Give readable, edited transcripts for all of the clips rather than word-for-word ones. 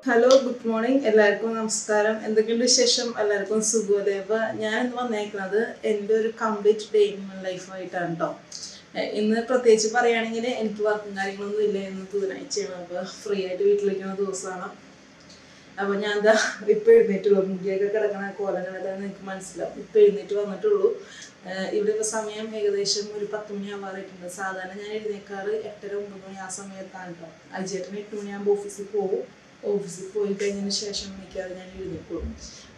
Hello, good morning. എല്ലാവർക്കും നമസ്കാരം. എന്തൊക്കെയുണ്ട് വിശേഷം? എല്ലാവർക്കും സുഖമല്ലേ? അപ്പോൾ ഞാൻ ഇന്ന് വന്നേക്കുന്നത് എൻ്റെ ഒരു കംപ്ലീറ്റ് ഡേ ഇൻ മൈ ലൈഫായിട്ടാണ് കേട്ടോ. ഇന്ന് പ്രത്യേകിച്ച് പറയുകയാണെങ്കിൽ എനിക്ക് വർക്കും കാര്യങ്ങളൊന്നും ഇല്ല. ഇന്ന് ബുധനാഴ്ചയാണ്. അപ്പോൾ ഫ്രീ ആയിട്ട് വീട്ടിലിരിക്കുന്ന ദിവസമാണ്. അപ്പോൾ ഞാൻ എന്താ ഇപ്പോൾ എഴുന്നേറ്റുള്ളൂ. മുടിയൊക്കെ കിടക്കണ കോലം കിടക്കാൻ എനിക്ക് മനസ്സിലാവും. ഇപ്പോൾ എഴുന്നേറ്റ് വന്നിട്ടുള്ളൂ. ഇവിടെ ഇപ്പോൾ സമയം ഏകദേശം ഒരു 10 മണി ആവാറായിട്ടുണ്ട്. സാധാരണ ഞാൻ എഴുന്നേക്കാറ് 8:30 9 മണി ആ സമയത്താണ് കേട്ടോ. അജേട്ടന് 8 മണിയാകുമ്പോൾ ഓഫീസിൽ പോകും. ഓഫീസിൽ പോയി കഴിഞ്ഞതിന് ശേഷം എനിക്കത് ഞാൻ എഴുന്നേക്കുള്ളൂ.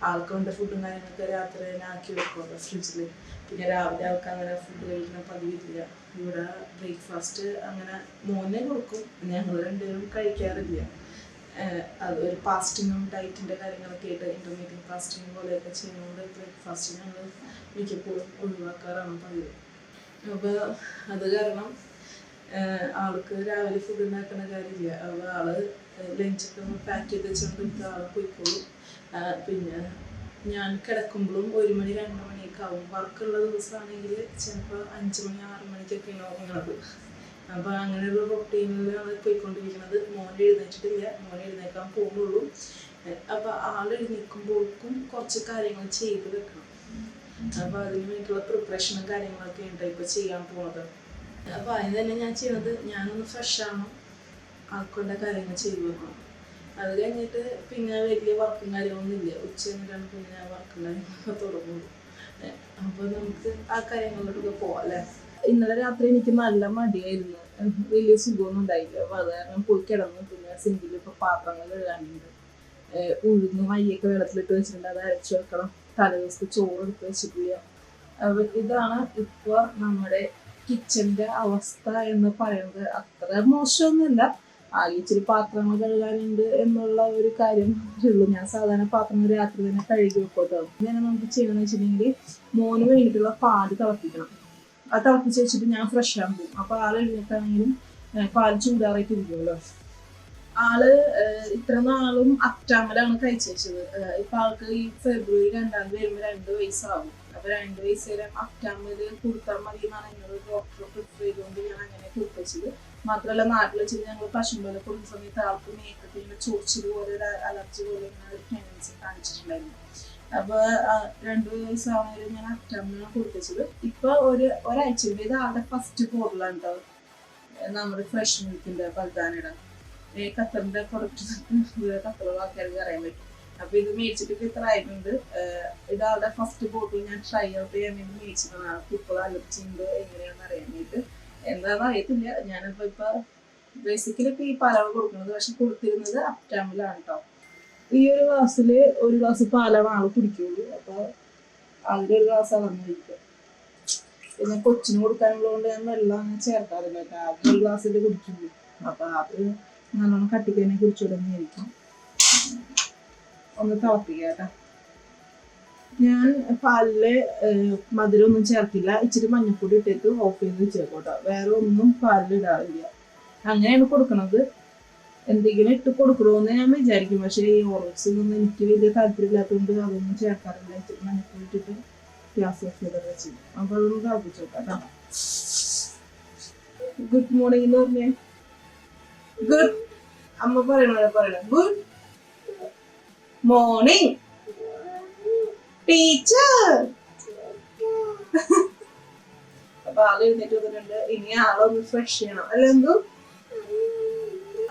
ആൾക്ക് വേണ്ട ഫുഡും കാര്യങ്ങളൊക്കെ രാത്രി തന്നെ ആക്കി വെക്കുമല്ലോ ഫ്രിഡ്ജിൽ. പിന്നെ രാവിലെ ആൾക്ക് അങ്ങനെ ഫുഡ് കഴിക്കുന്ന പതിവില്ല. ഇവിടെ ബ്രേക്ക്ഫാസ്റ്റ് അങ്ങനെ മോനെ കൊടുക്കും, ഞങ്ങൾ രണ്ടുപേരും കഴിക്കാറില്ല. അതൊരു ഫാസ്റ്റിങ്ങും ഡയറ്റിൻ്റെ കാര്യങ്ങളൊക്കെ ആയിട്ട് ഇൻ്റർമീഡിയറ്റ് ഫാസ്റ്റിംഗ് പോലെയൊക്കെ ചെയ്യുന്നതുകൊണ്ട് ബ്രേക്ക്ഫാസ്റ്റ് ഞങ്ങൾ മിക്കപ്പോഴും ഒഴിവാക്കാറാണ് പതിവ്. അപ്പോൾ അത് കാരണം ആൾക്ക് രാവിലെ ഫുഡ് ഉണ്ടാക്കുന്ന കാര്യമില്ല. അപ്പോൾ ആള് ലഞ്ചൊക്കെ പാക്ക് ചെയ്ത് വെച്ചുകൊണ്ട് ആൾ പോയിക്കോളും. പിന്നെ ഞാൻ കിടക്കുമ്പോഴും 1 മണി 2 മണിയൊക്കെ ആവും. വർക്കുള്ള ദിവസമാണെങ്കിൽ ചിലപ്പോൾ 5 മണി 6 മണിക്കൊക്കെയാണ് ഉറങ്ങുന്നത്. അപ്പോൾ അങ്ങനെയുള്ള റൊട്ടീനിലാണ് പോയിക്കൊണ്ടിരിക്കുന്നത്. മോൻ എഴുന്നേറ്റിട്ടില്ല, മോൻ എഴുന്നേക്കാൻ പോകുന്നുള്ളൂ. അപ്പോൾ ആൾ എഴുന്നേൽക്കുമ്പോഴേക്കും കുറച്ച് കാര്യങ്ങൾ ചെയ്ത് വെക്കണം. അപ്പോൾ അതിന് വേണ്ടിയിട്ടുള്ള പ്രിപ്പറേഷനും കാര്യങ്ങളൊക്കെ ഉണ്ട് ഇപ്പോൾ ചെയ്യാൻ പോകുന്നത്. അപ്പോൾ അതിന് തന്നെ ഞാൻ ചെയ്യുന്നത്, ഞാനൊന്ന് ഫ്രഷാണ്, ആൾക്കൊണ്ട കാര്യങ്ങൾ ചെയ്തു വെക്കണം. അത് കഴിഞ്ഞിട്ട് പിന്നെ വലിയ വർക്കും കാര്യങ്ങളൊന്നും ഇല്ല. ഉച്ച കഴിഞ്ഞിട്ടാണ് പിന്നെ ഞാൻ വർക്കും കാര്യങ്ങളൊക്കെ തുടങ്ങുള്ളൂ. അപ്പോൾ നമുക്ക് ആ കാര്യങ്ങളിലോട്ടൊക്കെ പോവാം അല്ലേ. ഇന്നലെ രാത്രി എനിക്ക് നല്ല മടിയായിരുന്നു, വലിയ സുഖമൊന്നും ഉണ്ടായില്ല. അപ്പോൾ അത് കാരണം പോയി കിടന്നു. പിന്നെ സിങ്കിൽ ഇപ്പോൾ പാത്രങ്ങൾ കഴുകാനുണ്ട്. ഉഴുന്ന് മയ്യൊക്കെ വെള്ളത്തിലിട്ട് വെച്ചിട്ടുണ്ട്, അത് അരച്ചു വെക്കണം. തലേ ദിവസത്തെ ചോറ് എടുത്ത് വെച്ചിട്ടില്ല. അപ്പോൾ ഇതാണ് ഇപ്പോൾ നമ്മുടെ കിച്ചൻ്റെ അവസ്ഥ എന്ന് പറയുന്നത്. അത്ര മോശമൊന്നുമില്ല. ഇച്ചിരി പാത്രങ്ങൾ കഴുകാനുണ്ട് എന്നുള്ള ഒരു കാര്യം ഉള്ളൂ. ഞാൻ സാധാരണ പാത്രങ്ങൾ രാത്രി തന്നെ കഴുകി വെക്കോട്ടോ. ഇങ്ങനെ നമുക്ക് ചെയ്യണമെന്ന് വെച്ചിട്ടുണ്ടെങ്കിൽ മോന് വേണ്ടിയിട്ടുള്ള പാല് തിളപ്പിക്കണം. അത് തിളപ്പിച്ച് വെച്ചിട്ട് ഞാൻ ഫ്രഷ് ആകാൻ പോകും. അപ്പോൾ ആൾ എഴുന്നേറ്റാണെങ്കിലും പാല് ചൂടാറായിട്ട് ഇരിക്കുമല്ലോ. ആള് ഇത്ര നാളും അറ്റാമലാണ് കഴിച്ചു വെച്ചത്. ഇപ്പം ആൾക്ക് ഈ ഫെബ്രുവരി 2 വരുമ്പോൾ 2 വയസ്സാകും. അപ്പോൾ 2 വയസ്സ് വരെ അറ്റാമല് കൊടുത്താൽ മതി എന്നാണ് എന്നോട് ഡോക്ടർ പ്രിഫർ ചെയ്തുകൊണ്ട് ഞാൻ അങ്ങനെ കൊടുത്തത്. മാത്രമല്ല നാട്ടിൽ വെച്ചിട്ട് ഞങ്ങൾ പശുമ്പാല് കൊടുക്കുന്ന സമയത്ത് ആൾക്ക് മേക്കപ്പ് ഇങ്ങനെ ചൊറിച്ചിൽ പോലെ ഒരു അലർജി പോലെ ഇങ്ങനെ ഒരു ടെൻഡൻസി കാണിച്ചിട്ടുണ്ടായിരുന്നു. അപ്പോൾ 2 വയസ്സാവുന്നവരെ ഞാൻ അറ്റാമലാണ് കൊടുത്തത്. ഇപ്പോൾ ഒരാഴ്ചയുടെ ഇത് ആളുടെ ഫസ്റ്റ് ബോട്ടിലാണ് കേട്ടോ. നമ്മുടെ ഫ്രഷ് മിൽക്കിൻ്റെ പൽദാനയുടെ ഖത്തറിൻ്റെ പ്രൊഡക്റ്റ് ഖത്തറുള്ള ആൾക്കാർക്ക് അറിയാൻ പറ്റും. അപ്പോൾ ഇത് മേടിച്ചിട്ട് ഇത്ര ആയിട്ടുണ്ട്. ഇതാളുടെ ഫസ്റ്റ് ബോട്ടിൽ ഞാൻ ട്രൈ ഔട്ട് ചെയ്യാൻ വേണ്ടി മേടിച്ചതാണ്. ആൾക്ക് ഇപ്പോൾ അലർജി ഉണ്ട് എങ്ങനെയാണെന്ന് അറിയാനായിട്ട്. എന്താണെന്ന് അറിയത്തില്ല. ഞാനിപ്പോൾ ബേസിക്കലി ഇപ്പോൾ ഈ പാലാണ് കൊടുക്കുന്നത്. പക്ഷെ കൊടുത്തിരുന്നത് അപ്റ്റാമിലാണ് കേട്ടോ. ഈ ഒരു ഗ്ലാസ്സിൽ 1 ഗ്ലാസ് പാലാണ് ആൾ കുടിക്കുള്ളൂ. അപ്പോൾ അതിൻ്റെ 1 ഗ്ലാസ് അളന്നിരിക്കും. പിന്നെ കൊച്ചിന് കൊടുക്കാനുള്ളതുകൊണ്ട് ഞാൻ വെള്ളം അങ്ങനെ ചേർക്കാറില്ല കേട്ടോ. ആദ്യം 1 ഗ്ലാസ്സിൽ കുടിക്കുള്ളൂ. അപ്പോൾ അത് നല്ലോണം കട്ടിക്കന്നെ കുടിച്ചു തുടങ്ങിയിരിക്കും. ഒന്ന് തിളപ്പിക്കുക കേട്ടോ. ഞാൻ പാലില് മധുരമൊന്നും ചേർക്കില്ല. ഇച്ചിരി മഞ്ഞൾപ്പൊടി ഇട്ടിട്ട് ഓഫ് ചെയ്ത് വെച്ചേക്കും കേട്ടോ. വേറെ ഒന്നും പാലിൽ ഇടാറില്ല. അങ്ങനെയാണ് കൊടുക്കണത്. എന്തെങ്കിലും ഇട്ട് കൊടുക്കണമെന്ന് ഞാൻ വിചാരിക്കും. പക്ഷേ ഈ ഓറൽസിനൊന്നും എനിക്ക് വലിയ താല്പര്യമില്ലാത്തതുകൊണ്ട് അതൊന്നും ചേർക്കാറില്ല. ഇച്ചിരി മഞ്ഞൾപ്പൊടി ഇട്ടിട്ട് ഗ്യാസ് ഓഫ് ചെയ്ത് വെച്ചു. അപ്പോൾ അതൊന്ന് തിളപ്പിച്ചു വെക്കാം കേട്ടോ. ഗുഡ് മോർണിംഗ് എന്ന് പറഞ്ഞേ. ഗുഡ് അമ്മ പറയണ ഗുഡ് മോർണിംഗ് ടീച്ചർ. അപ്പൊ ആള് എഴുന്നേറ്റ് വന്നിട്ടുണ്ട്. ഇനി ആളൊന്ന് ഫ്രഷ് ചെയ്യണം അല്ല എന്തോ.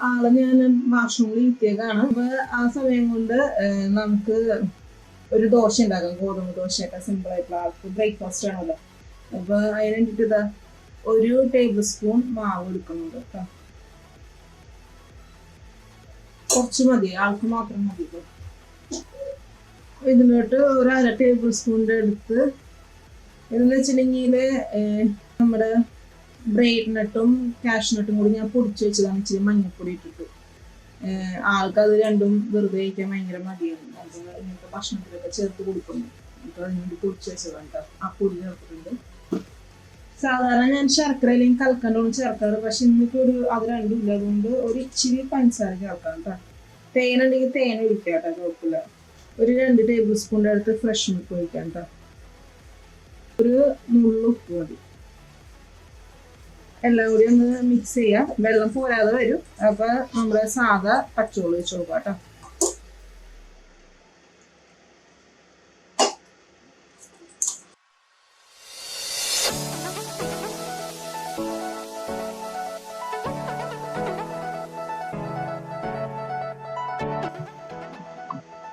ആള് ഞാൻ വാഷ്റൂമിൽ ഇരുത്തിയേക്കാണ്. അപ്പൊ ആ സമയം കൊണ്ട് നമുക്ക് ഒരു ദോശ ഉണ്ടാക്കാം. ഗോതമ്പ് ദോശയൊക്കെ സിമ്പിൾ ആയിട്ടുള്ള ആൾക്ക് ബ്രേക്ക്ഫാസ്റ്റ് ആണല്ലോ. അപ്പൊ അതിന് വേണ്ടിട്ട് ഇതാ 1 ടേബിൾ സ്പൂൺ മാവ് എടുക്കുന്നുണ്ട് കേട്ടോ. കുറച്ച് മതി, ആൾക്ക് മാത്രം മതി. ഇതിലോട്ട് 1/2 ടേബിൾ സ്പൂണിൻ്റെ അടുത്ത് ഇതെന്ന് വെച്ചിട്ടുണ്ടെങ്കിൽ നമ്മുടെ ബ്രെയ്ഡ് നട്ടും കാഷ്യൂ നട്ടും കൂടി ഞാൻ പൊടിച്ച് വെച്ചതാണ്. ഇച്ചിരി മഞ്ഞൾപ്പൊടി ഇട്ടിട്ട്. ആൾക്കത് രണ്ടും വെറുതെ കഴിക്കാൻ ഭയങ്കര മടിയാണ്. അപ്പോൾ ഇങ്ങനത്തെ ഭക്ഷണത്തിലൊക്കെ ചേർത്ത് കൊടുക്കുന്നു. അപ്പോൾ അതിനുവേണ്ടി പൊടിച്ച് വെച്ചതാണ് കേട്ടോ. ആ പൊടി ചേർത്തിട്ടുണ്ട്. സാധാരണ ഞാൻ ശർക്കര അല്ലെങ്കിൽ കൽക്കണ്ടോളം ചേർക്കാറ്. പക്ഷെ ഇന്നിപ്പോൾ അത് രണ്ടും ഇല്ല. അതുകൊണ്ട് ഒരു ഇച്ചിരി പഞ്ചസാര ചേർക്കാം കേട്ടോ. തേനുണ്ടെങ്കിൽ തേൻ ഒഴിക്കാം കേട്ടോ, കുഴപ്പമില്ല. ഒരു 2 ടേബിൾ സ്പൂണിൻ്റെ അടുത്ത് ഫ്രഷ് മിൽക്ക് ഒഴിക്കാം കേട്ടോ. ഒരു നുള്ളു ഉപ്പ് മതി. എല്ലാം കൂടി ഒന്ന് മിക്സ് ചെയ്യാം. വെള്ളം പോരാതെ വരും. അപ്പോൾ നമ്മുടെ സാധാ പച്ചവെള്ളം ഒഴിച്ച് നോക്കാം കേട്ടോ.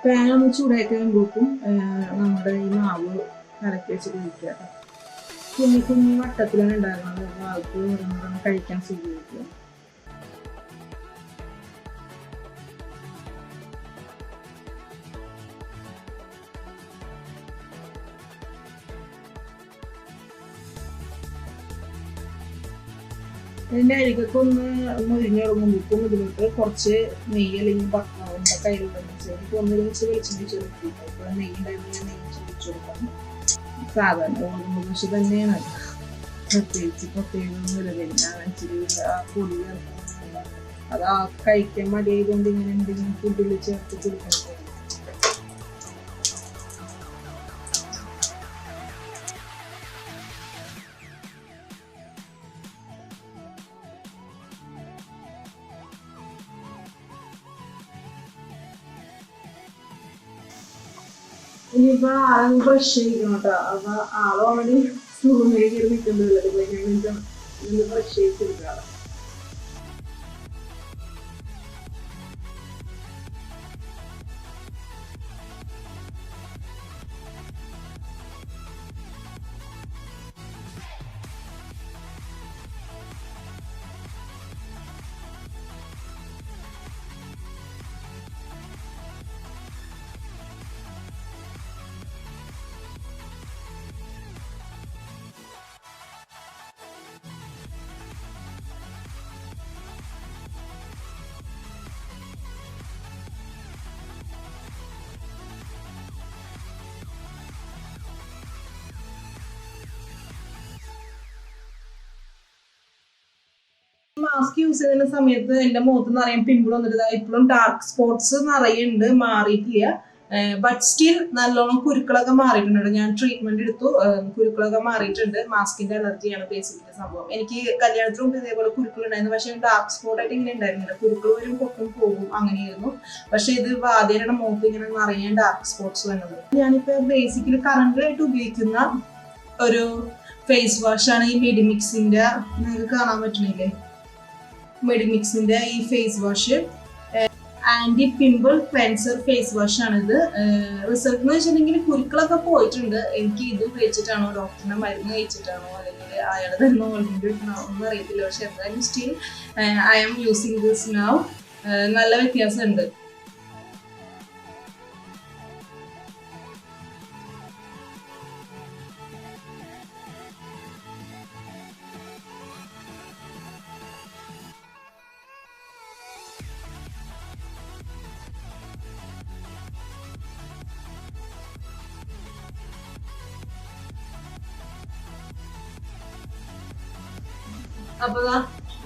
പാൻ ഒന്ന് ചൂടാക്കി കഴിയുമ്പോഴേക്കും നമ്മുടെ ഈ മാവ് കലക്കി വെച്ചിട്ട് കഴിക്കുക. കുഞ്ഞി കുഞ്ഞി വട്ടത്തിലാണ് ഉണ്ടാകുന്നത്. ആൾക്ക് ഓരോന്നോരോന്ന് കഴിക്കാൻ സുഖിക്കുക. ഇതിൻ്റെ അരികൊക്കെ ഒന്ന് മുരിഞ്ഞിറങ്ങുമ്പോഴേക്കും ഇതിലോട്ട് കുറച്ച് നെയ്യ് അല്ലെങ്കിൽ ബട്ടർ കയ്യിലുണ്ടെന്ന് വെച്ചാൽ എനിക്ക് ഒന്നിൽ വെച്ച് വെളിച്ചെണ്ണ ചൊരുക്കി. അപ്പോൾ നെയ്യ് ഉണ്ടായിരുന്നു, ഞാൻ നെയ്യ് ചൊരിച്ചു കൊടുക്കാം. സാധാരണ ഓർമ്മ പക്ഷെ തന്നെയാണ്, പ്രത്യേകിച്ച് പ്രത്യേകമൊന്നുമില്ല. പിന്നെ ഇച്ചിരി പൊടി ചേർക്കാൻ അത് ആ കഴിക്കാൻ മടിയായതുകൊണ്ട് ഇങ്ങനെ എന്തെങ്കിലും ഫുഡിൽ ചേർത്ത് കൊടുക്കണം. ഇനിയിപ്പോ ആൾ ബ്രഷ് ചെയ്യിക്കണം കേട്ടോ. അപ്പൊ ആൾ ഓൾറെഡി റൂമിലേക്ക് കയറി നിൽക്കുന്നുള്ളത്. ഞാൻ ബ്രഷ് ചെയ്തെടുക്കാം. മാസ്ക് യൂസ് ചെയ്യുന്ന സമയത്ത് എന്റെ മുഖത്ത് നിറയെ പിമ്പിൾ വന്നിട്ട് ഇപ്പോഴും ഡാർക്ക് സ്പോട്ട്സ് നിറയുണ്ട്, മാറിയിട്ടില്ല. ബട്ട് സ്റ്റിൽ നല്ലോണം കുരുക്കളൊക്കെ മാറിയിട്ടുണ്ട്. ഞാൻ ട്രീറ്റ്മെന്റ് എടുത്തു, കുരുക്കളൊക്കെ മാറിയിട്ടുണ്ട്. മാസ്കിന്റെ അലർജിയാണ് ബേസിക്കലി സംഭവം. എനിക്ക് കല്യാണത്തിന് മുമ്പ് ഇതേപോലെ കുരുക്കൾ ഉണ്ടായിരുന്നു, പക്ഷെ ഡാർക്ക് സ്പോട്ട് ആയിട്ട് ഇങ്ങനെ ഉണ്ടായിരുന്നില്ല. കുരുക്കൾ വരും പൊട്ടും പോകും അങ്ങനെയായിരുന്നു. പക്ഷെ ഇത് വാദ്യയുടെ മുഖത്ത് ഇങ്ങനെ നിറയെ ഡാർക്ക് സ്പോട്ട്സ് വന്നത്. ഞാനിപ്പോ ബേസിക്കലി കറന്റ് ആയിട്ട് ഉപയോഗിക്കുന്ന ഒരു ഫേസ് വാഷ് ആണ് ഈ മെഡിമിക്സിന്റെ. നിങ്ങൾക്ക് കാണാൻ പറ്റണില്ലേ? മെഡിമിക്സിന്റെ ഈ face wash anti pimple cleanser face wash ആണിത്. റിസൾട്ട് എന്ന് വെച്ചിട്ടുണ്ടെങ്കിൽ കുരുക്കളൊക്കെ പോയിട്ടുണ്ട്. എനിക്ക് ഇത് ഉപയോഗിച്ചിട്ടാണോ, ഡോക്ടറിന്റെ മരുന്ന് കഴിച്ചിട്ടാണോ, അല്ലെങ്കിൽ അയാൾ തന്നെ ഓൾറെഡി ഒന്നും അറിയത്തില്ല. പക്ഷെ എന്തായാലും still I am using this now. നല്ല വ്യത്യാസമുണ്ട്. അപ്പൊ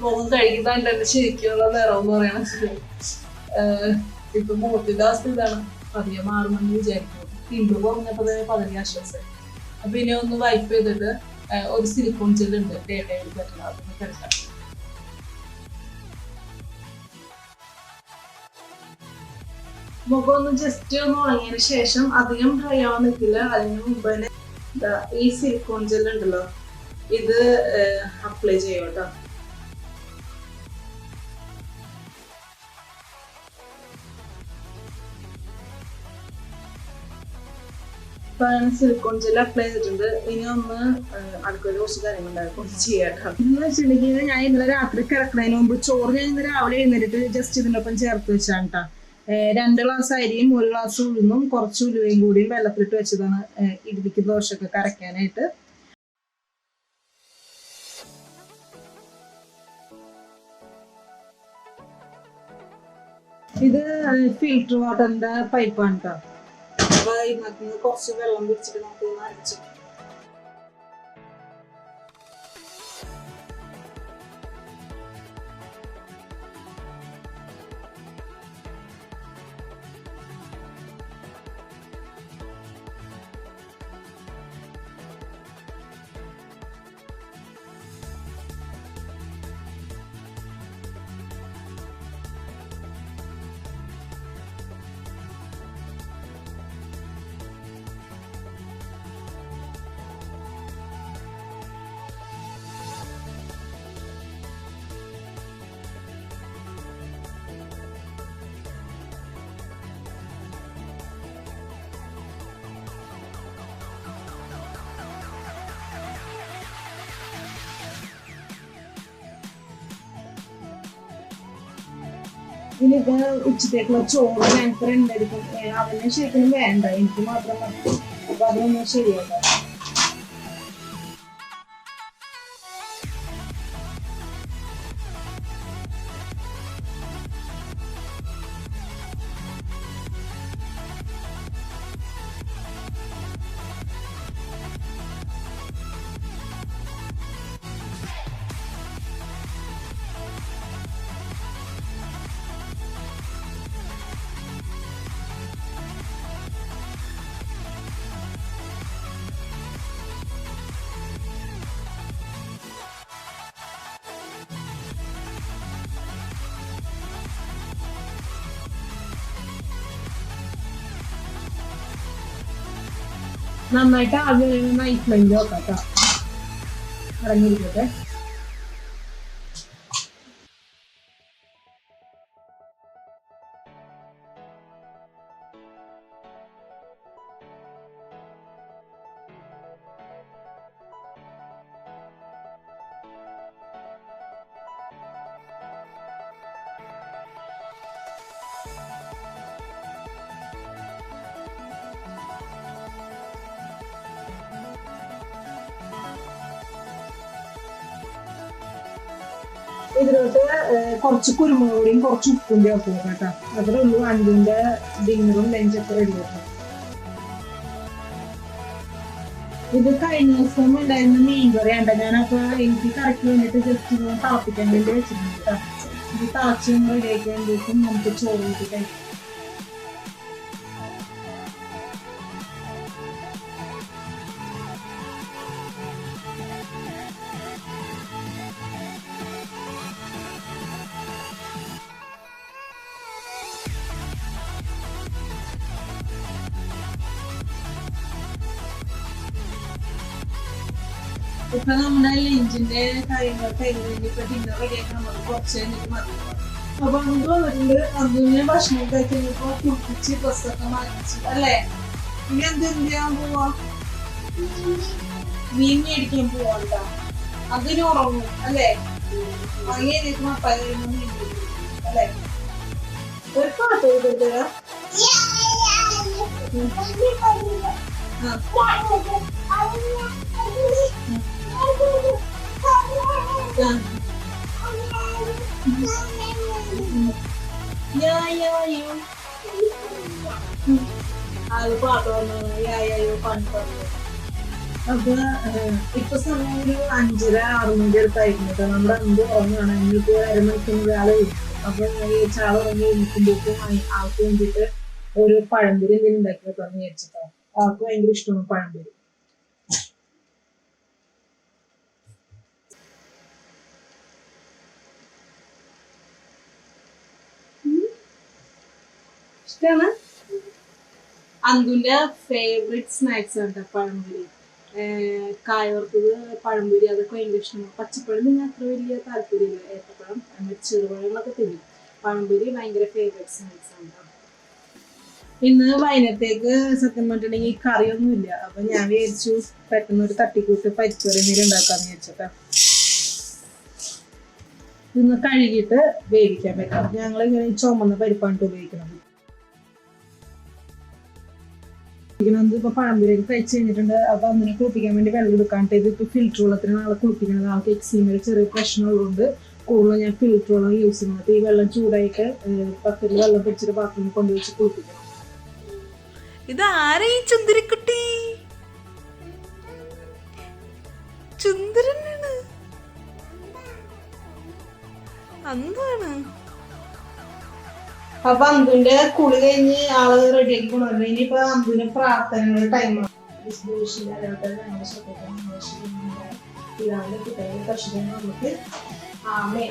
മുഖം കഴുകിയതാണ്ട് എന്റെ ശരിക്കുള്ള നിറം എന്ന് പറയണത്. ഇപ്പൊ മുഖത്തിന്റെ അവസ്ഥ ഇതാണ്. പതിയെ മാറുമെന്ന് വിചാരിക്കുന്നു. പിമ്പിൾ കുറഞ്ഞപ്പോ തന്നെ പതിയെ ആശ്വാസം. അപ്പൊ ഇനി ഒന്ന് വൈപ്പ് ചെയ്തിട്ട് ഒരു സിലിക്കോൺ ജെൽ ഉണ്ട് ഡേ പറ്റുന്നത്, അതൊന്ന് കഴിക്കാം. മുഖം ഒന്ന് ജസ്റ്റ് ഒന്ന് ഉണങ്ങിയതിന് ശേഷം, അധികം ഡ്രൈ ആവാൻ നിൽക്കില്ല, അതിന് മുമ്പ് തന്നെ ഈ സിലിക്കോൺ ജെൽ ഉണ്ടല്ലോ, ഇത് അപ്ലൈ ചെയ്യും കേട്ടോ. സിലിക്കോൺ ജെൽ അപ്ലൈ ചെയ്തിട്ടുണ്ട്. ഇനി ഒന്ന് അടുക്കളയിൽ കുറച്ച് കാര്യങ്ങളുണ്ടായിരുന്നു, ഒന്ന് ചെയ്യാട്ടോ. എന്ന് വെച്ചിട്ടുണ്ടെങ്കിൽ ഞാൻ ഇന്നലെ രാത്രി കിടക്കുന്നതിന് മുമ്പ് ചോറ് ഞാൻ ഇന്ന് രാവിലെ എഴുന്നേറ്റ് ജസ്റ്റ് ഇതിൻ്റെ ഒപ്പം ചേർത്ത് വെച്ചാണ് കേട്ടോ. 2 ഗ്ലാസ് അരിയും 1 ഗ്ലാസ് ഉഴുന്നും കുറച്ച് ഉലുവയും കൂടിയും വെള്ളത്തിലിട്ട് വെച്ചതാണ് ഇഡ്ഡലിക്ക് ദോശയൊക്കെ കരയ്ക്കാനായിട്ട്. ഇത് ഫിൽറ്റർ വാട്ടറിന്റെ പൈപ്പാണ് കേട്ടോ. അപ്പൊ ഇതിനകത്ത് നിന്ന് കുറച്ച് വെള്ളം പിടിച്ചിട്ട് നമുക്ക് അടിച്ചു. ഇനി ഇത് ഉച്ചത്തേക്കുള്ള ചോറ് ഞങ്ങൾക്ക് രണ്ടായിരിക്കും. അവനെ ശരിക്കും വേണ്ട, എനിക്ക് മാത്രം മതി. അപ്പൊ അതൊന്നും ശരിയല്ല. നന്നായിട്ട് ആദ്യം നൈറ്റ് ഫ്ലെയിമിൽ വെക്കാം കേട്ടോ. ഇറങ്ങിയിരിക്കട്ടെ. ഇതിലോട്ട് കുറച്ച് കുരുമുളക് പൊടിയും കുറച്ച് ഉപ്പും ചേർത്ത് വെക്കാം കേട്ടോ. അത്രേ ഉള്ളൂ. അഞ്ചിന്റെ ഡിന്നറും ലഞ്ചൊക്കെ റെഡി ആക്കാം. ഇത് കഴിഞ്ഞ ദിവസം ഉണ്ടായിരുന്ന മീൻകറി ഉണ്ട്. ഞാനപ്പോ എനിക്ക് കറിക്ക് വേണ്ടിട്ട് ജസ്റ്റ് തിളപ്പിക്കാൻ വേണ്ടി വെച്ചിട്ടുണ്ട് കേട്ടോ. ഇത് തിളച്ച് റെഡി ആക്കി വേണ്ടിയിട്ടും നമുക്ക് ചോറ് കൂട്ടി കഴിക്കാം. ഇപ്പൊ നമ്മുടെ ലഞ്ചിന്റെ കാര്യങ്ങളൊക്കെ ഇപ്പൊ ഡിന്നർ റെഡിയാക്കി നമ്മൾ കുറച്ച് കഴിഞ്ഞിട്ട് മതി. അപ്പൊ നമുക്ക് വന്നിട്ടുണ്ട്. അതിന് ഭക്ഷണം കഴിക്കുന്നപ്പോ കുളിപ്പിച്ച് ഡ്രസ്സൊക്കെ മാറ്റിച്ച് അല്ലേ. ഇനി എന്ത് ചെയ്യാൻ പോവാ? മീൻ മേടിക്കാൻ പോവാണ്ട. അതിന് ഉറങ്ങും അല്ലേ. അങ്ങനെ പല മീൻ അല്ലേ. ഒരു പാട്ട് കൊടുത്തരാ. അത് പാട്ട് അപ്പൊ ഇപ്പൊ സമയം ഒരു 5:30-6 മണി അടുത്തായിരുന്നു. നമ്മുടെ എന്ത് ഉറങ്ങുകയാണ്. എനിക്ക് അരമണിക്കൂർ ആള് വരും. അപ്പൊ ചാള ഉറങ്ങി ഇരിക്കുമ്പോഴേക്കും ആൾക്ക് വേണ്ടിയിട്ട് ഒരു പഴംപൊരി എന്തെങ്കിലും ഉണ്ടാക്കി വെക്കാന്ന് വിചാരിച്ചിട്ടോ. ആൾക്ക് ഭയങ്കര ഇഷ്ടമാണ് പഴംപൊരി. ഇഷ്ടമാണ്. അന്തുന്റെ ഫേവറേറ്റ് സ്നാക്സ് ആണ് പഴംപൊരി, കായവറുത്തത്, പഴംപൊരി. അതൊക്കെ ഭയങ്കര ഇഷ്ടമാണ്. പച്ചപ്പഴം പിന്നെ അത്ര വലിയ താല്പര്യമില്ല. ഏത്തപ്പഴം ചെറുപഴങ്ങളൊക്കെ തിന്നും. പഴംപൊരി ഭയങ്കര ഫേവറേറ്റ് സ്നാക്സ് ആണ്. ഇന്ന് വൈകുന്നേരത്തേക്ക് സത്യം പറഞ്ഞിട്ടുണ്ടെങ്കിൽ കറിയൊന്നുമില്ല. അപ്പൊ ഞാൻ വിചാരിച്ചു പെട്ടെന്ന് ഒരു തട്ടിക്കൂട്ട് പരിപ്പുകറി എന്തെങ്കിലും ഉണ്ടാക്കാന്ന് വിചാരിച്ചിട്ടാ. ഇന്ന് കഴുകിയിട്ട് വേവിക്കാൻ വെക്കാം. ഞങ്ങൾ ഇങ്ങനെ ചുമന്ന പരിപ്പാണ് ഉപയോഗിക്കുന്നത്. ഇപ്പൊ പഴംപൊരിയൊക്കെ കഴിച്ച് കഴിഞ്ഞിട്ടുണ്ട്. അപ്പൊ അതിനെ കുളിപ്പിക്കാൻ വേണ്ടി വെള്ളം എടുക്കാണ്ട് ഇതിപ്പോ ഫിൽറ്റർ വെള്ളത്തിന് നാളെ കുളിപ്പിക്കുന്നത്. ആൾക്ക് എക്സീമയിൽ ചെറിയ പ്രശ്നമുള്ളതുകൊണ്ട് കൂടുതൽ ഞാൻ ഫിൽറ്റർ വെള്ളം യൂസ് ചെയ്യുന്നത്. ഈ വെള്ളം ചൂടായിട്ട് പക്കത്തിൽ വെള്ളം പിടിച്ചിട്ട് ബാത്റൂമിൽ കൊണ്ടുവച്ച് കുളിപ്പിക്കണം. ഇത് ആരാ ഈ ചുന്ദരിക്കുട്ടി? ചുന്ദരനാണ്, അന്താണ്. അപ്പൊ അന്തുന്റെ കുളി കഴിഞ്ഞ് ആള് റെഡിയാക്കി കൊണ്ടുവരുന്നത്. ഇനിയിപ്പൊ അന്തുവിന് പ്രാർത്ഥനയുടെ ടൈമാണ്. ഇതാണ് കുട്ടികളുടെ കർഷകൻ നമുക്ക് ആമേ.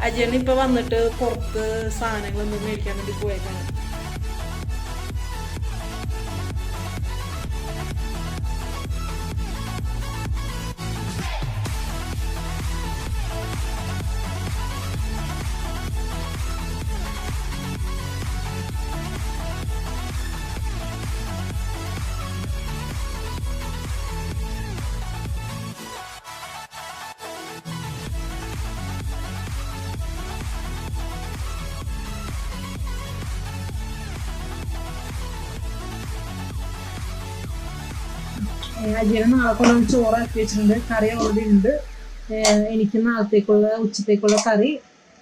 അജയൻ ഇപ്പൊ വന്നിട്ട് പുറത്ത് സാധനങ്ങളൊന്നും മേടിക്കാൻ വേണ്ടി പോയേക്കാണ്. അജിയുടെ നാളെ കൊണ്ടുവന്ന് ചോറാക്കി വെച്ചിട്ടുണ്ട്, കറി ഓൾറെഡി ഉണ്ട്. എനിക്ക് നാളത്തേക്കുള്ള ഉച്ചത്തേക്കുള്ള കറി,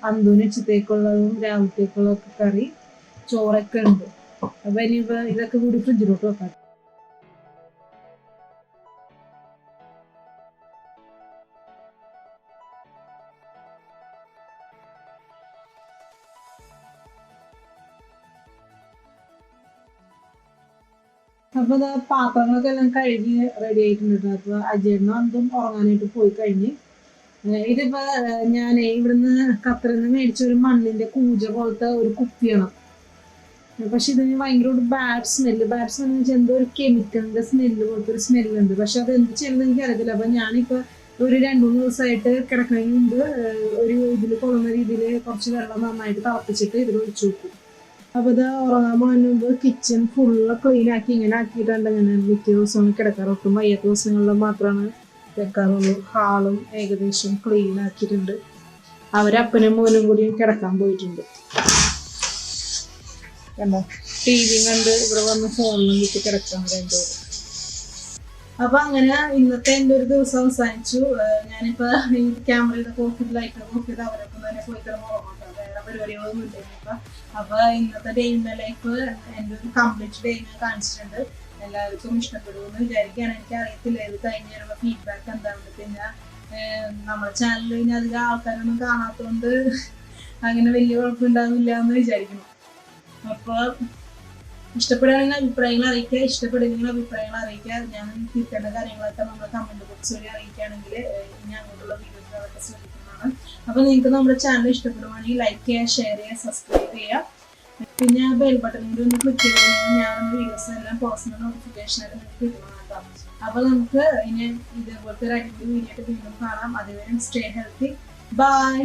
അന്തുവിന് ഉച്ചത്തേക്കുള്ളതും രാവിലത്തേക്കുള്ള കറി, ചോറൊക്കെ ഉണ്ട്. അപ്പൊ ഇനിയിപ്പോ ഇതൊക്കെ കൂടി ഫ്രിഡ്ജിലോട്ട് വെക്കാം. അപ്പൊ പാത്രങ്ങളൊക്കെ എല്ലാം കഴുകി റെഡി ആയിട്ടുണ്ട്. അപ്പൊ അജയനും അന്തും ഉറങ്ങാനായിട്ട് പോയി കഴിഞ്ഞ്. ഇതിപ്പോ ഞാൻ ഇവിടുന്ന് ഖത്തറിൽ നിന്ന് മേടിച്ച ഒരു മണ്ണിന്റെ കൂജ പോലത്തെ ഒരു കുപ്പിയാണ്. പക്ഷെ ഇതിന് ഭയങ്കര ഒരു ബാഡ് സ്മെല്ല് എന്ന് വെച്ചാൽ എന്തോ ഒരു കെമിക്കലിന്റെ സ്മെല്ല് പോലത്തെ ഒരു സ്മെല്ലുണ്ട്. പക്ഷെ അത് എന്ത് ചെയ്യുന്നത് എനിക്ക് അറിയത്തില്ല. അപ്പൊ ഞാനിപ്പോ ഒരു 2-3 ദിവസമായിട്ട് കിടക്കുന്നതിന് മുമ്പ് ഒരു ഇതിൽ കൊള്ളുന്ന രീതിയിൽ കുറച്ച് വെള്ളം നന്നായിട്ട് തിളപ്പിച്ചിട്ട് ഇതിൽ ഒഴിച്ചു വെക്കും. അപ്പൊ ഇത് ഉറങ്ങാൻ പോകുന്നതിന് മുമ്പ് കിച്ചൺ ഫുള്ള് ക്ലീൻ ആക്കി ഇങ്ങനെ ആക്കിയിട്ടുണ്ട്. ഇങ്ങനെ മിക്ക ദിവസവും കിടക്കാറൊട്ടും വയ്യാത്ത ദിവസങ്ങളിൽ മാത്രമാണ് വെക്കാറുള്ളൂ. ഹാളും ഏകദേശം ക്ലീൻ ആക്കിയിട്ടുണ്ട്. അവരപ്പനും മോനും കൂടി കിടക്കാൻ പോയിട്ടുണ്ട്. കണ്ടോ, ടി വി കണ്ട് ഇവിടെ വന്ന് ഫോണിലും കിട്ടി കിടക്കാൻ രണ്ടുപേരും. അപ്പൊ അങ്ങനെ ഇന്നത്തെ എൻ്റെ ഒരു ദിവസം അവസാനിച്ചു. ഞാനിപ്പോ ഈ ക്യാമറ ഇതൊക്കെ ഓഫ് ചെയ്ത് ലൈറ്റൊക്കെ ഓഫ് ചെയ്ത് അവരൊക്കെ തന്നെ പോയി കിടന്ന് ഉറങ്ങാം. വേറെ പരിപാടികളൊന്നും ഇല്ല. അപ്പൊ ഇന്നത്തെ ഡേ ഇൻ മൈ ലൈഫ് എൻ്റെ ഒരു കംപ്ലീറ്റ് ഡേ ഞാൻ കാണിച്ചിട്ടുണ്ട്. എല്ലാവർക്കും ഇഷ്ടപ്പെടുമെന്ന് വിചാരിക്കുകയാണ്. എനിക്ക് അറിയത്തില്ല ഇത് കഴിഞ്ഞ് വരുമ്പോൾ ഫീഡ്ബാക്ക് എന്താണെന്ന്. പിന്നെ നമ്മുടെ ചാനൽ കഴിഞ്ഞാൽ അധികം ആൾക്കാരൊന്നും കാണാത്തതുകൊണ്ട് അങ്ങനെ വലിയ കുഴപ്പമുണ്ടാകുന്നില്ല എന്ന് വിചാരിക്കുന്നു. അപ്പോൾ ഇഷ്ടപ്പെടുകയാണെങ്കിൽ അഭിപ്രായങ്ങൾ അറിയിക്കുക, ഇഷ്ടപ്പെടുകയാണെങ്കിൽ അഭിപ്രായങ്ങൾ അറിയിക്കുക. ഞാൻ തിരുത്തേണ്ട കാര്യങ്ങളൊക്കെ നമ്മുടെ കമന്റ് ബോക്സ് വഴി അറിയിക്കുകയാണെങ്കിൽ ഇനി അങ്ങോട്ടുള്ള വീഡിയോസ് അതൊക്കെ ശ്രദ്ധിക്കുന്നതാണ്. അപ്പോൾ നിങ്ങൾക്ക് നമ്മുടെ ചാനൽ ഇഷ്ടപ്പെടുവാണെങ്കിൽ ലൈക്ക് ചെയ്യുക, ഷെയർ ചെയ്യുക, സബ്സ്ക്രൈബ് ചെയ്യുക. പിന്നെ ബെൽ ബട്ടൺ കൂടി ഒന്ന് ക്ലിക്ക് ചെയ്ത് കഴിഞ്ഞാൽ ഞാനൊന്ന് വീഡിയോസ് എല്ലാം പേഴ്സണൽ നോട്ടിഫിക്കേഷനായിട്ട് നിങ്ങൾക്ക് കിട്ടുന്നതാണ് കേട്ടോ. അപ്പോൾ നമുക്ക് ഇനി ഇതേപോലത്തെ ഒരു അടിപൊളി വീഡിയോ ആയിട്ട് വീണ്ടും കാണാം. അതുവരെ സ്റ്റേ ഹെൽത്തി, ബൈ.